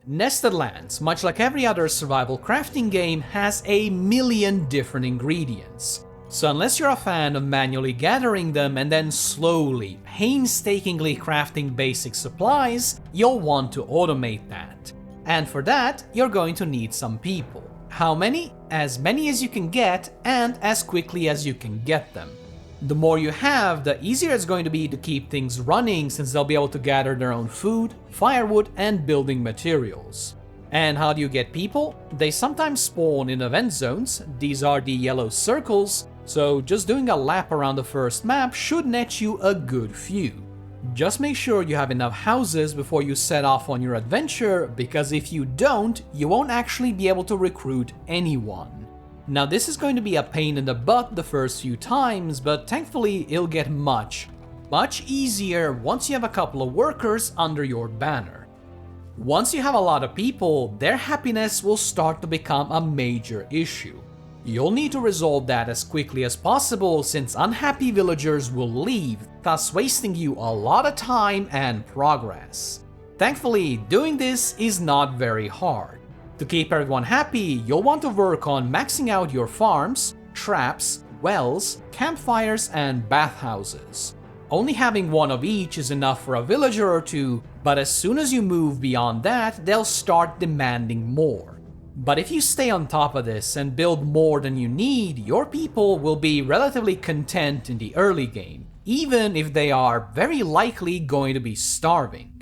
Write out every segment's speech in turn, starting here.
Nested Lands, much like every other survival crafting game, has a million different ingredients. So unless you're a fan of manually gathering them and then slowly, painstakingly crafting basic supplies, you'll want to automate that. And for that, you're going to need some people. How many? As many as you can get, and as quickly as you can get them. The more you have, the easier it's going to be to keep things running, since they'll be able to gather their own food, firewood, and building materials. And how do you get people? They sometimes spawn in event zones. These are the yellow circles, so just doing a lap around the first map should net you a good few. Just make sure you have enough houses before you set off on your adventure, because if you don't, you won't actually be able to recruit anyone. Now this is going to be a pain in the butt the first few times, but thankfully it'll get much easier once you have a couple of workers under your banner. Once you have a lot of people, their happiness will start to become a major issue. You'll need to resolve that as quickly as possible, since unhappy villagers will leave, thus wasting you a lot of time and progress. Thankfully, doing this is not very hard. To keep everyone happy, you'll want to work on maxing out your farms, traps, wells, campfires, and bathhouses. Only having one of each is enough for a villager or two, but as soon as you move beyond that, they'll start demanding more. But if you stay on top of this and build more than you need, your people will be relatively content in the early game, even if they are very likely going to be starving.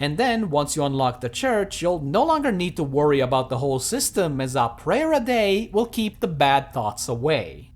And then, once you unlock the church, you'll no longer need to worry about the whole system, as a prayer a day will keep the bad thoughts away.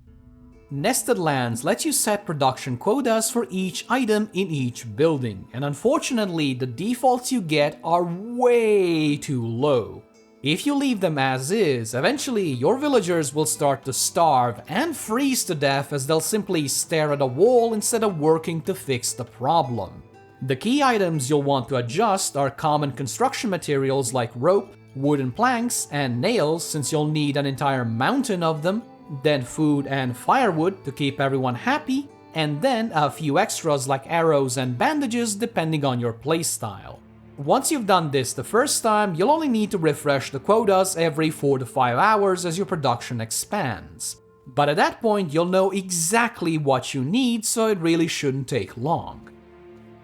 Nested Lands lets you set production quotas for each item in each building, and unfortunately the defaults you get are way too low. If you leave them as is, eventually your villagers will start to starve and freeze to death, as they'll simply stare at a wall instead of working to fix the problem. The key items you'll want to adjust are common construction materials like rope, wooden planks, and nails, since you'll need an entire mountain of them, then food and firewood to keep everyone happy, and then a few extras like arrows and bandages depending on your playstyle. Once you've done this the first time, you'll only need to refresh the quotas every 4 to 5 hours as your production expands. But at that point, you'll know exactly what you need, so it really shouldn't take long.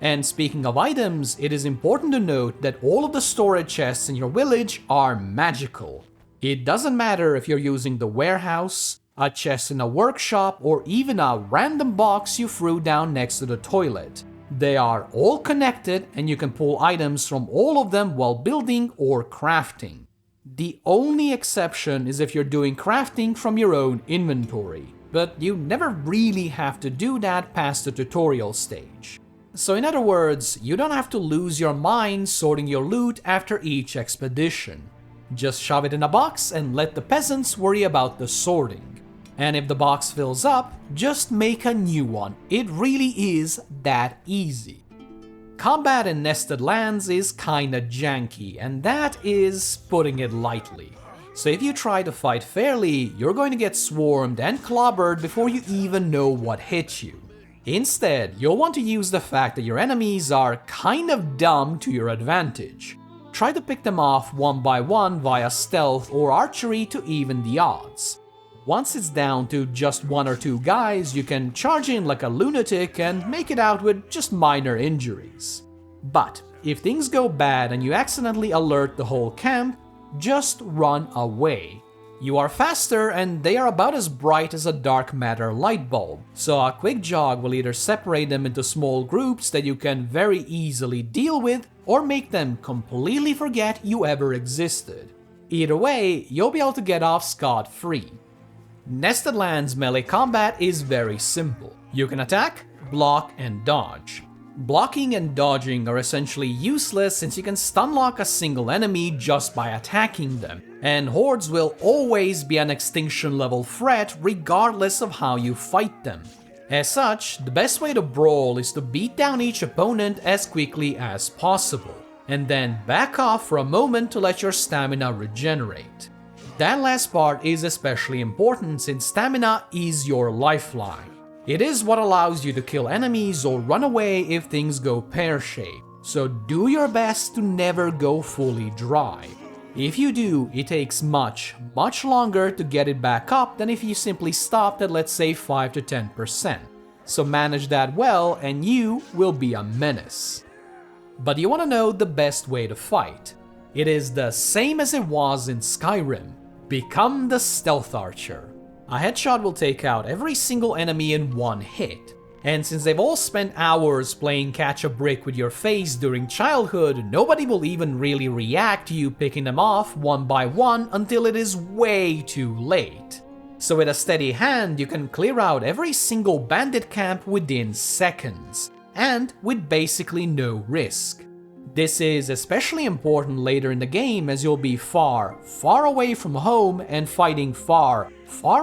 And speaking of items, it is important to note that all of the storage chests in your village are magical. It doesn't matter if you're using the warehouse, a chest in a workshop, or even a random box you threw down next to the toilet. They are all connected, and you can pull items from all of them while building or crafting. The only exception is if you're doing crafting from your own inventory, but you never really have to do that past the tutorial stage. So in other words, you don't have to lose your mind sorting your loot after each expedition. Just shove it in a box and let the peasants worry about the sorting. And if the box fills up, just make a new one. It really is that easy. Combat in Nested Lands is kinda janky, and that is putting it lightly. So if you try to fight fairly, you're going to get swarmed and clobbered before you even know what hit you. Instead, you'll want to use the fact that your enemies are kind of dumb to your advantage. Try to pick them off one by one via stealth or archery to even the odds. Once it's down to just 1 or 2 guys, you can charge in like a lunatic and make it out with just minor injuries. But if things go bad and you accidentally alert the whole camp, just run away. You are faster and they are about as bright as a dark matter light bulb, so a quick jog will either separate them into small groups that you can very easily deal with, or make them completely forget you ever existed. Either way, you'll be able to get off scot-free. Nested Lands melee combat is very simple. You can attack, block, and dodge. Blocking and dodging are essentially useless, since you can stunlock a single enemy just by attacking them, and hordes will always be an extinction level threat regardless of how you fight them. As such, the best way to brawl is to beat down each opponent as quickly as possible, and then back off for a moment to let your stamina regenerate. That last part is especially important, since stamina is your lifeline. It is what allows you to kill enemies or run away if things go pear-shaped. so do your best to never go fully dry. If you do, it takes much longer to get it back up than if you simply stopped at, let's say, 5 to 10%. So manage that well and you will be a menace. But you want to know the best way to fight. It is the same as it was in Skyrim. Become the stealth archer. A headshot will take out every single enemy in one hit. And since they've all spent hours playing catch-a-brick with your face during childhood, nobody will even really react to you picking them off one by one until it is way too late. So with a steady hand, you can clear out every single bandit camp within seconds, and with basically no risk. This is especially important later in the game as you'll be far away from home and fighting far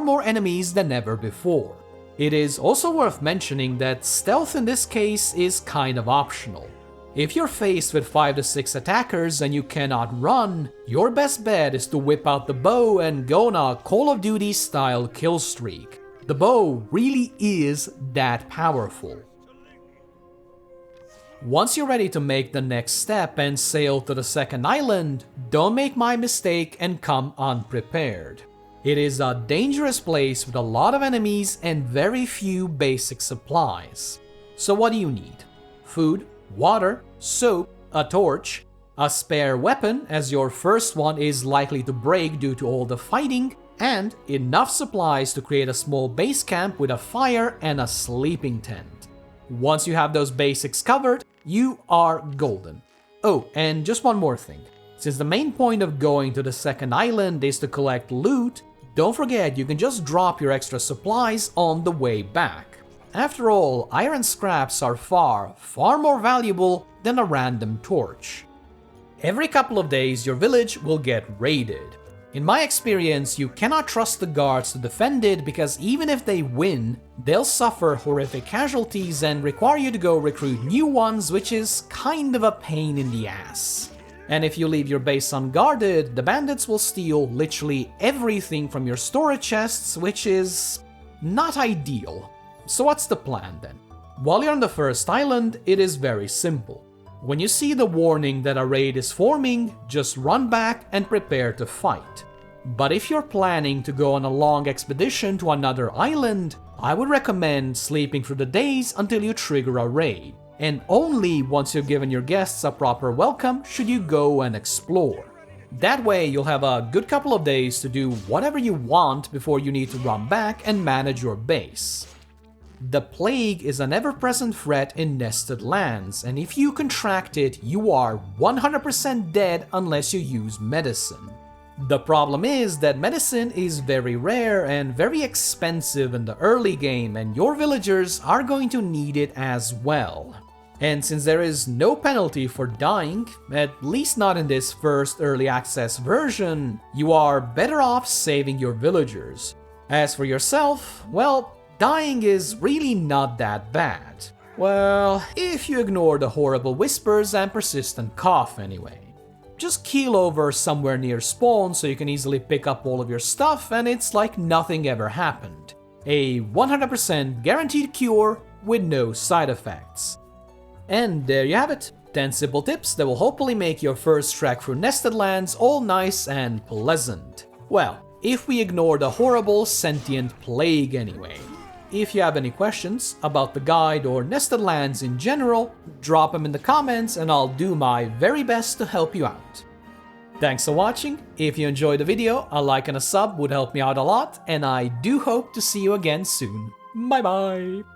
more enemies than ever before. It is also worth mentioning that stealth in this case is kind of optional. If you're faced with 5 to 6 attackers and you cannot run, your best bet is to whip out the bow and go on a Call of Duty style kill streak. The bow really is that powerful. Once you're ready to make the next step and sail to the second island, don't make my mistake and come unprepared. It is a dangerous place with a lot of enemies and very few basic supplies. So what do you need? Food, water, soap, a torch, a spare weapon as your first one is likely to break due to all the fighting, and enough supplies to create a small base camp with a fire and a sleeping tent. Once you have those basics covered, you are golden. Oh, and just one more thing. Since the main point of going to the second island is to collect loot, don't forget you can just drop your extra supplies on the way back. After all, iron scraps are far more valuable than a random torch. Every couple of days your village will get raided. In my experience, you cannot trust the guards to defend it because even if they win, they'll suffer horrific casualties and require you to go recruit new ones, which is kind of a pain in the ass. And if you leave your base unguarded, the bandits will steal literally everything from your storage chests, which is not ideal. So what's the plan then? While you're on the first island, it is very simple. When you see the warning that a raid is forming, just run back and prepare to fight. But if you're planning to go on a long expedition to another island, I would recommend sleeping through the days until you trigger a raid. And only once you've given your guests a proper welcome should you go and explore. That way you'll have a good couple of days to do whatever you want before you need to run back and manage your base. The plague is an ever-present threat in nested lands, and if you contract it, you are 100% dead unless you use medicine. The problem is that medicine is very rare and very expensive in the early game, and your villagers are going to need it as well. And since there is no penalty for dying, at least not in this first early access version, you are better off saving your villagers. As for yourself, well, dying is really not that bad. Well, if you ignore the horrible whispers and persistent cough anyway. Just keel over somewhere near spawn so you can easily pick up all of your stuff and it's like nothing ever happened. A 100% guaranteed cure with no side effects. And there you have it, 10 simple tips that will hopefully make your first trek through nested lands all nice and pleasant. Well, if we ignore the horrible sentient plague anyway. If you have any questions about the guide or nested lands in general, drop them in the comments and I'll do my very best to help you out. Thanks for watching. If you enjoyed the video, a like and a sub would help me out a lot, and I do hope to see you again soon. Bye bye!